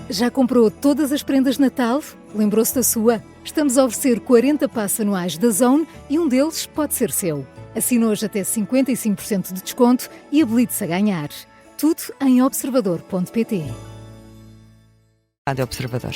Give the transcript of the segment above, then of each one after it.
Já comprou todas as prendas de Natal? Lembrou-se da sua? Estamos a oferecer 40 passes anuais da Zone e um deles pode ser seu. Assine hoje até 55% de desconto e habilite-se a ganhar. Tudo em observador.pt. Rádio Observador.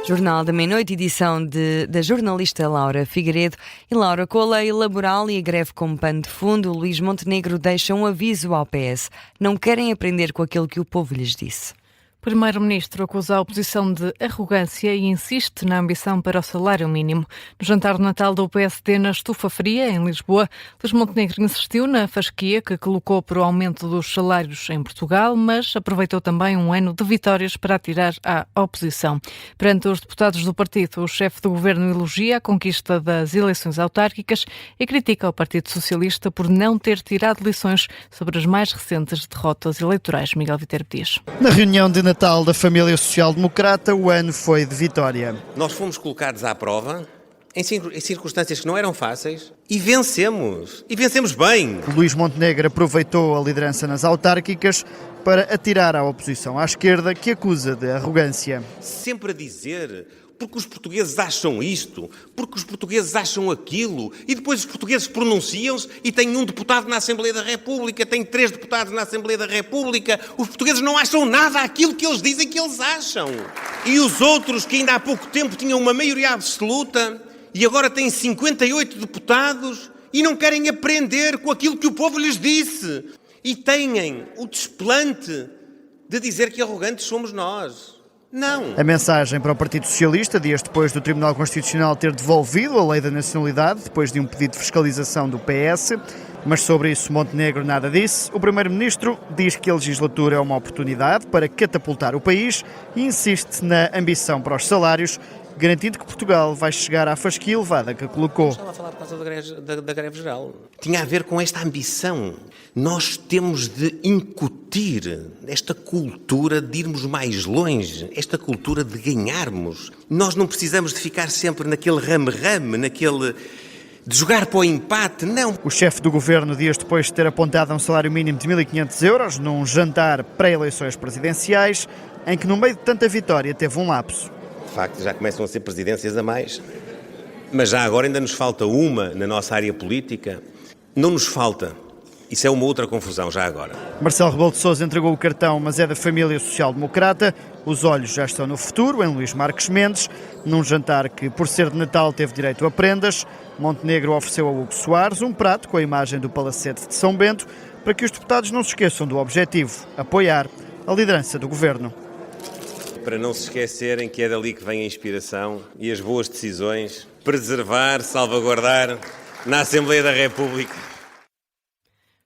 Jornal da Meia-Noite, edição da jornalista Laura Figueiredo. E Laura, com a lei laboral e a greve como pano de fundo, Luís Montenegro deixa um aviso ao PS. Não querem aprender com aquilo que o povo lhes disse. O Primeiro-Ministro acusa a oposição de arrogância e insiste na ambição para o salário mínimo. No jantar de Natal do PSD na Estufa Fria, em Lisboa, Luís Montenegro insistiu na fasquia que colocou para o aumento dos salários em Portugal, mas aproveitou também um ano de vitórias para atirar à oposição. Perante os deputados do partido, o chefe do governo elogia a conquista das eleições autárquicas e critica o Partido Socialista por não ter tirado lições sobre as mais recentes derrotas eleitorais. Miguel Viterbo Dias. Na reunião de Natal da família social-democrata, o ano foi de vitória. Nós fomos colocados à prova em circunstâncias que não eram fáceis e vencemos. E vencemos bem. Luís Montenegro aproveitou a liderança nas autárquicas para atirar à oposição à esquerda, que acusa de arrogância. Sempre a dizer, porque os portugueses acham isto, porque os portugueses acham aquilo, e depois os portugueses pronunciam-se e têm um deputado na Assembleia da República, têm 3 deputados na Assembleia da República. Os portugueses não acham nada aquilo que eles dizem que eles acham. E os outros, que ainda há pouco tempo tinham uma maioria absoluta e agora têm 58 deputados e não querem aprender com aquilo que o povo lhes disse. E têm o desplante de dizer que arrogantes somos nós. Não. A mensagem para o Partido Socialista, dias depois do Tribunal Constitucional ter devolvido a lei da nacionalidade, depois de um pedido de fiscalização do PS, mas sobre isso Montenegro nada disse. O Primeiro-Ministro diz que a legislatura é uma oportunidade para catapultar o país e insiste na ambição para os salários, garantindo que Portugal vai chegar à fasquia elevada que colocou. Estava a falar por causa da greve geral. Tinha a ver com esta ambição. Nós temos de incutir esta cultura de irmos mais longe, esta cultura de ganharmos. Nós não precisamos de ficar sempre naquele rame-rame, naquele de jogar para o empate, não. O chefe do governo, dias depois de ter apontado a um salário mínimo de 1.500 euros, num jantar pré-eleições presidenciais, em que no meio de tanta vitória teve um lapso. De facto, já começam a ser presidências a mais. Mas já agora ainda nos falta uma na nossa área política. Não nos falta. Isso é uma outra confusão, já agora. Marcelo Rebelo de Sousa entregou o cartão, mas é da família social-democrata. Os olhos já estão no futuro, em Luís Marques Mendes, num jantar que, por ser de Natal, teve direito a prendas. Montenegro ofereceu a Hugo Soares um prato com a imagem do Palacete de São Bento, para que os deputados não se esqueçam do objetivo: apoiar a liderança do governo. Para não se esquecerem que é dali que vem a inspiração e as boas decisões, preservar, salvaguardar na Assembleia da República.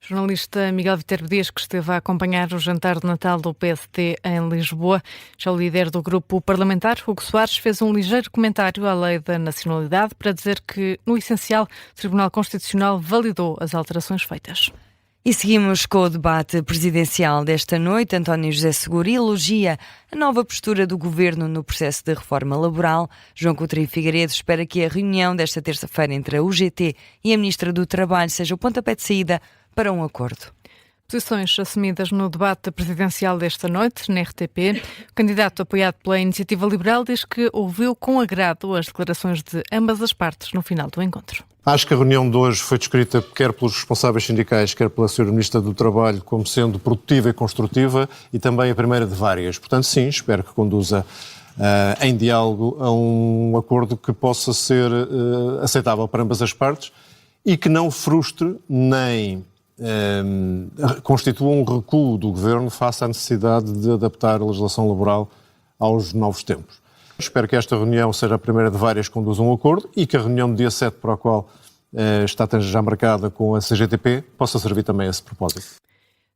Jornalista Miguel Viterbo Dias, que esteve a acompanhar o jantar de Natal do PSD em Lisboa. Já o líder do grupo parlamentar, Hugo Soares, fez um ligeiro comentário à lei da nacionalidade para dizer que, no essencial, o Tribunal Constitucional validou as alterações feitas. E seguimos com o debate presidencial desta noite. António José Seguro elogia a nova postura do governo no processo de reforma laboral. João Coutinho Figueiredo espera que a reunião desta terça-feira entre a UGT e a Ministra do Trabalho seja o pontapé de saída para um acordo. Posições assumidas no debate presidencial desta noite, na RTP. O candidato apoiado pela Iniciativa Liberal diz que ouviu com agrado as declarações de ambas as partes no final do encontro. Acho que a reunião de hoje foi descrita quer pelos responsáveis sindicais, quer pela Sra. Ministra do Trabalho, como sendo produtiva e construtiva e também a primeira de várias. Portanto, sim, espero que conduza em diálogo a um acordo que possa ser aceitável para ambas as partes e que não frustre nem constitua um recuo do Governo face à necessidade de adaptar a legislação laboral aos novos tempos. Espero que esta reunião seja a primeira de várias que conduza a um acordo e que a reunião do dia 7, para a qual está já marcada com a CGTP, possa servir também a esse propósito.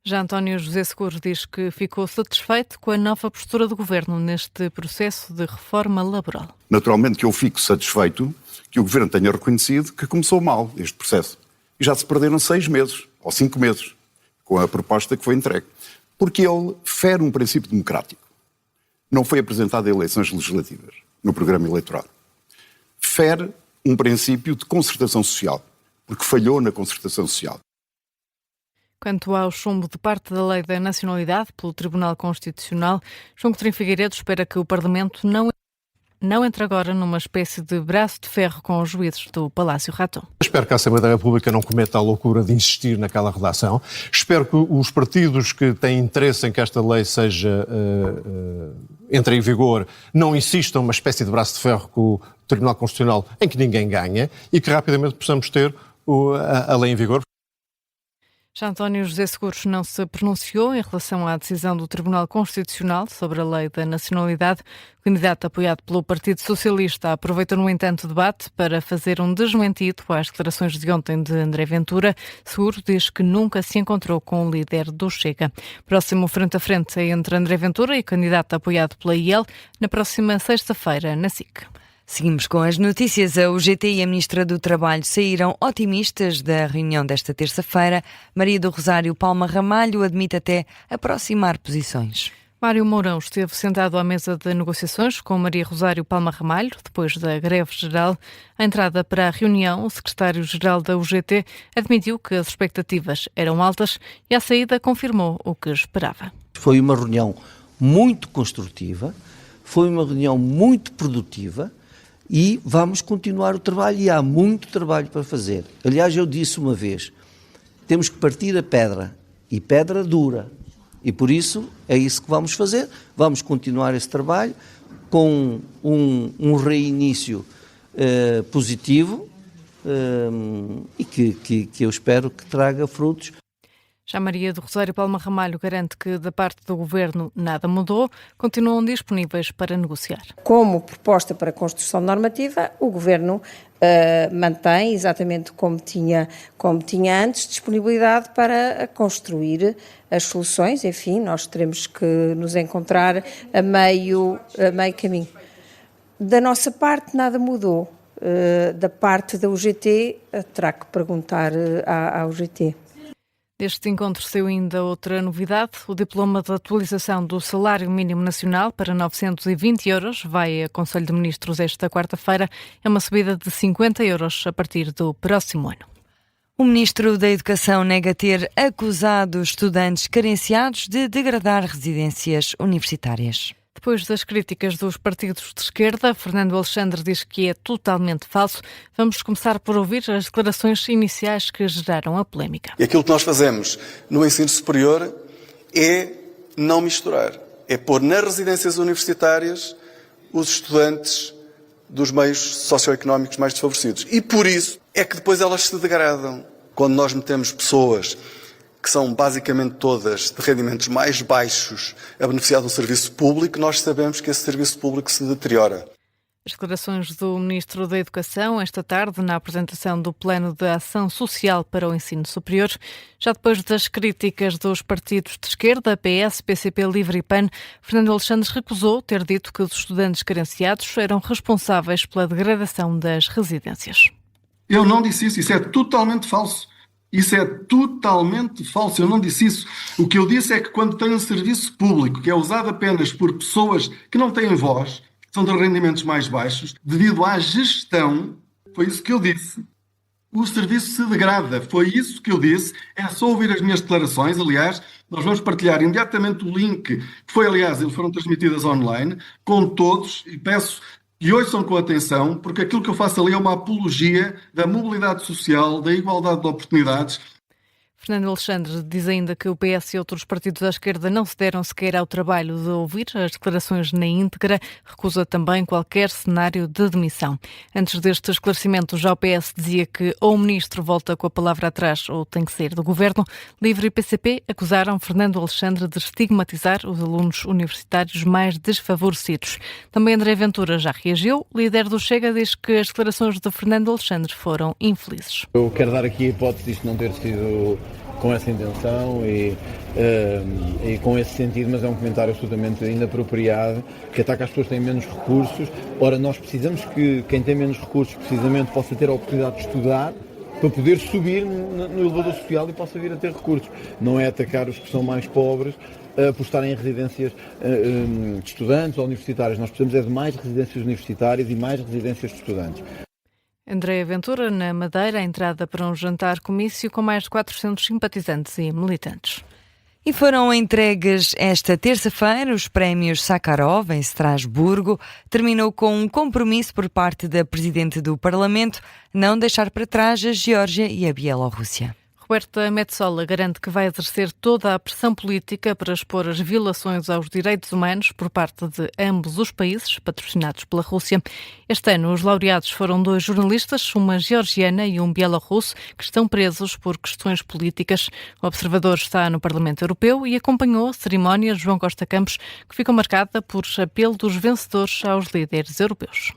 Já António José Seguro diz que ficou satisfeito com a nova postura do Governo neste processo de reforma laboral. Naturalmente que eu fico satisfeito que o Governo tenha reconhecido que começou mal este processo. E já se perderam 6 meses, ou 5 meses, com a proposta que foi entregue. Porque ele fere um princípio democrático. Não foi apresentado a eleições legislativas, no programa eleitoral. Fere um princípio de concertação social. porque falhou na concertação social. Quanto ao chumbo de parte da Lei da Nacionalidade pelo Tribunal Constitucional, João Coutinho Figueiredo espera que o Parlamento não entre agora numa espécie de braço de ferro com os juízes do Palácio Raton. Espero que a Assembleia da República não cometa a loucura de insistir naquela redação. Espero que os partidos que têm interesse em que esta lei entre em vigor não insistam numa espécie de braço de ferro com o Tribunal Constitucional em que ninguém ganha e que rapidamente possamos ter a lei em vigor. Já António José Seguros não se pronunciou em relação à decisão do Tribunal Constitucional sobre a Lei da Nacionalidade. O candidato apoiado pelo Partido Socialista aproveita, no entanto, o debate para fazer um desmentido às declarações de ontem de André Ventura. Seguros diz que nunca se encontrou com o líder do Chega. Próximo frente a frente é entre André Ventura e o candidato apoiado pela IEL na próxima sexta-feira na SIC. Seguimos com as notícias. A UGT e a Ministra do Trabalho saíram otimistas da reunião desta terça-feira. Maria do Rosário Palma Ramalho admite até aproximar posições. Mário Mourão esteve sentado à mesa de negociações com Maria Rosário Palma Ramalho, depois da greve geral. À entrada para a reunião, o secretário-geral da UGT admitiu que as expectativas eram altas e à saída confirmou o que esperava. Foi uma reunião muito construtiva, foi uma reunião muito produtiva, e vamos continuar o trabalho e há muito trabalho para fazer. Aliás, eu disse uma vez, temos que partir a pedra, e pedra dura, e por isso é isso que vamos fazer. Vamos continuar esse trabalho com um reinício positivo e que eu espero que traga frutos. Já Maria do Rosário Palma Ramalho garante que, da parte do Governo, nada mudou, continuam disponíveis para negociar. Como proposta para a construção normativa, o Governo mantém, exatamente como tinha antes, disponibilidade para construir as soluções. Enfim, nós teremos que nos encontrar a meio caminho. Da nossa parte, nada mudou. Da parte da UGT, terá que perguntar à UGT. Deste encontro saiu ainda outra novidade. O diploma de atualização do salário mínimo nacional para 920 euros vai a Conselho de Ministros esta quarta-feira. É uma subida de 50 euros a partir do próximo ano. O Ministro da Educação nega ter acusado estudantes carenciados de degradar residências universitárias. Depois das críticas dos partidos de esquerda, Fernando Alexandre diz que é totalmente falso. Vamos começar por ouvir as declarações iniciais que geraram a polémica. E aquilo que nós fazemos no ensino superior é não misturar. É pôr nas residências universitárias os estudantes dos meios socioeconómicos mais desfavorecidos. E por isso é que depois elas se degradam. Quando nós metemos pessoas que são basicamente todas de rendimentos mais baixos a beneficiar de um serviço público, nós sabemos que esse serviço público se deteriora. As declarações do Ministro da Educação esta tarde na apresentação do Plano de Ação Social para o Ensino Superior. Já depois das críticas dos partidos de esquerda, PS, PCP, Livre e PAN, Fernando Alexandre recusou ter dito que os estudantes carenciados eram responsáveis pela degradação das residências. Eu não disse isso é totalmente falso. Isso é totalmente falso, eu não disse isso. O que eu disse é que quando tem um serviço público que é usado apenas por pessoas que não têm voz, que são de rendimentos mais baixos, devido à gestão, foi isso que eu disse, o serviço se degrada. Foi isso que eu disse. É só ouvir as minhas declarações. Aliás, nós vamos partilhar imediatamente o link, que foi, aliás, eles foram transmitidas online, com todos, e peço que ouçam com atenção, porque aquilo que eu faço ali é uma apologia da mobilidade social, da igualdade de oportunidades. Fernando Alexandre diz ainda que o PS e outros partidos da esquerda não se deram sequer ao trabalho de ouvir as declarações na íntegra, recusa também qualquer cenário de demissão. Antes deste esclarecimento, já o PS dizia que ou o ministro volta com a palavra atrás ou tem que sair do governo. Livre e PCP acusaram Fernando Alexandre de estigmatizar os alunos universitários mais desfavorecidos. Também André Ventura já reagiu. O líder do Chega diz que as declarações de Fernando Alexandre foram infelizes. Eu quero dar aqui a hipótese de isto não ter sido com essa intenção e com esse sentido, mas é um comentário absolutamente inapropriado, que ataca as pessoas que têm menos recursos. Ora, nós precisamos que quem tem menos recursos, precisamente, possa ter a oportunidade de estudar para poder subir no elevador social e possa vir a ter recursos. Não é atacar os que são mais pobres por estarem em residências de estudantes ou universitárias. Nós precisamos de mais residências universitárias e mais residências de estudantes. André Ventura, na Madeira, a entrada para um jantar-comício com mais de 400 simpatizantes e militantes. E foram entregues esta terça-feira os prémios Sakharov em Estrasburgo. Terminou com um compromisso por parte da Presidente do Parlamento não deixar para trás a Geórgia e a Bielorrússia. Roberta Metsola garante que vai exercer toda a pressão política para expor as violações aos direitos humanos por parte de ambos os países, patrocinados pela Rússia. Este ano, os laureados foram 2 jornalistas, uma georgiana e um bielorrusso, que estão presos por questões políticas. O observador está no Parlamento Europeu e acompanhou a cerimónia João Costa Campos, que ficou marcada por apelo dos vencedores aos líderes europeus.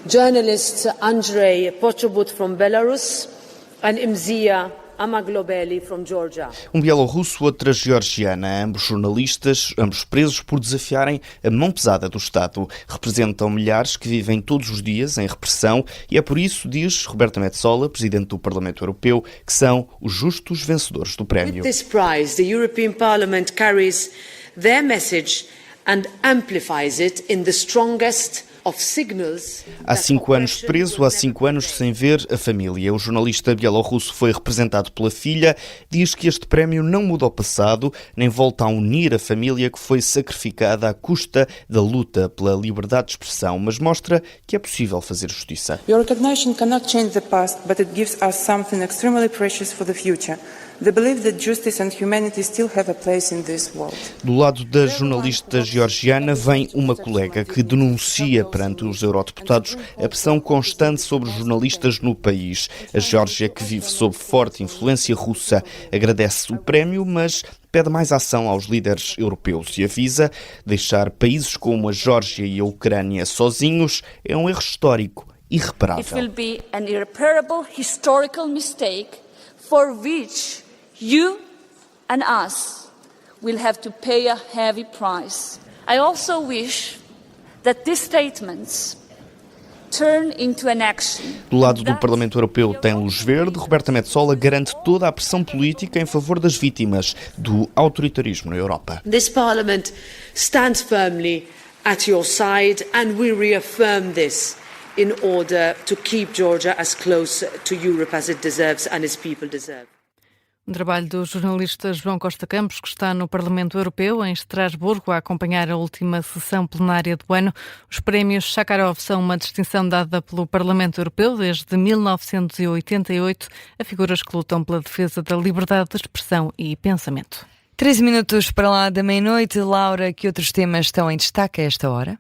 Journalist Andrei Pochobut from Belarus and Imzia Amaglobeli from Georgia. Um bielorrusso, outra georgiana, ambos jornalistas, ambos presos por desafiarem a mão pesada do Estado. Representam milhares que vivem todos os dias em repressão e é por isso, diz Roberta Metsola, Presidente do Parlamento Europeu, que são os justos vencedores do prémio. With this prize, the European Parliament carries their message and amplifies it in the strongest Há 5 anos preso, há 5 anos sem ver a família. O jornalista bielorrusso foi representado pela filha. Diz que este prémio não muda o passado, nem volta a unir a família que foi sacrificada à custa da luta pela liberdade de expressão, mas mostra que é possível fazer justiça. Your recognition cannot change the past, but it gives us something extremely precious for the future. The belief that justice and humanity still have a place in this world. Do lado da jornalista georgiana vem uma colega que denuncia perante os eurodeputados a pressão constante sobre os jornalistas no país. A Geórgia, que vive sob forte influência russa, agradece o prémio, mas pede mais ação aos líderes europeus e avisa: deixar países como a Geórgia e a Ucrânia sozinhos é um erro histórico irreparável. It will be an irreparable historical mistake for which you and us will have to pay a heavy price. I also wish that these statements turn into an action. Do lado do Parlamento Europeu tem luz verde. Roberta Metsola garante toda a pressão política em favor das vítimas do autoritarismo na Europa. This Parliament stands firmly at your side and we reaffirm this in order to keep Georgia as close to Europe as it deserves and its people deserve. Um trabalho do jornalista João Costa Campos, que está no Parlamento Europeu, em Estrasburgo, a acompanhar a última sessão plenária do ano. Os prémios Sakharov são uma distinção dada pelo Parlamento Europeu desde 1988 a figuras que lutam pela defesa da liberdade de expressão e pensamento. 13 minutos para lá da meia-noite. Laura, que outros temas estão em destaque a esta hora?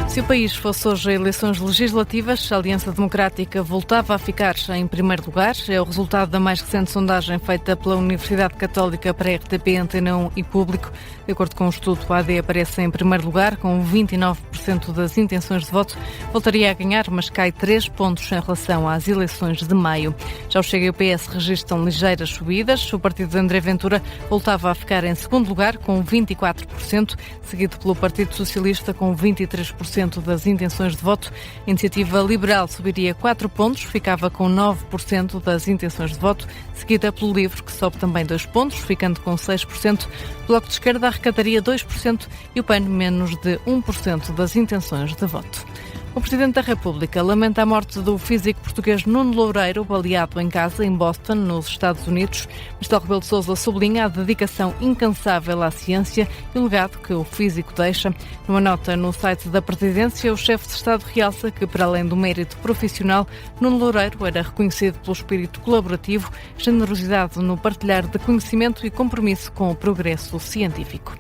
Se o país fosse hoje a eleições legislativas, a Aliança Democrática voltava a ficar em primeiro lugar. É o resultado da mais recente sondagem feita pela Universidade Católica para a RTP, Antena 1 e Público. De acordo com o estudo, a AD aparece em primeiro lugar, com 29% das intenções de voto. Voltaria a ganhar, mas cai 3 pontos em relação às eleições de maio. Já o Chega e o PS registram ligeiras subidas. O partido de André Ventura voltava a ficar em segundo lugar, com 24%, seguido pelo Partido Socialista, com 23% das intenções de voto. A Iniciativa Liberal subiria 4 pontos, ficava com 9% das intenções de voto, seguida pelo Livre, que sobe também 2 pontos, ficando com 6%. O Bloco de Esquerda arrecadaria 2% e o PAN menos de 1% das intenções de voto. O Presidente da República lamenta a morte do físico português Nuno Loureiro, baleado em casa em Boston, nos Estados Unidos. Marcelo Rebelo de Sousa sublinha a dedicação incansável à ciência e o legado que o físico deixa. Numa nota no site da Presidência, o chefe de Estado realça que, para além do mérito profissional, Nuno Loureiro era reconhecido pelo espírito colaborativo, generosidade no partilhar de conhecimento e compromisso com o progresso científico.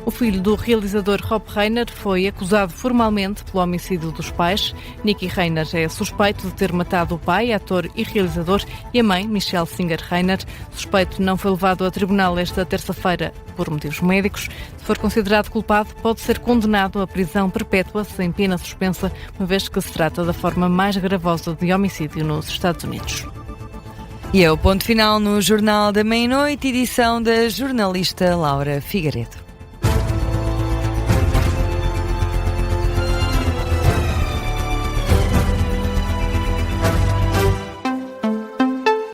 O filho do realizador Rob Reiner foi acusado formalmente pelo homicídio dos pais. Nicky Reiner é suspeito de ter matado o pai, ator e realizador, e a mãe, Michelle Singer Reiner. O suspeito não foi levado a tribunal esta terça-feira por motivos médicos. Se for considerado culpado, pode ser condenado à prisão perpétua sem pena suspensa, uma vez que se trata da forma mais gravosa de homicídio nos Estados Unidos. E é o ponto final no Jornal da Meia-Noite, edição da jornalista Laura Figueiredo.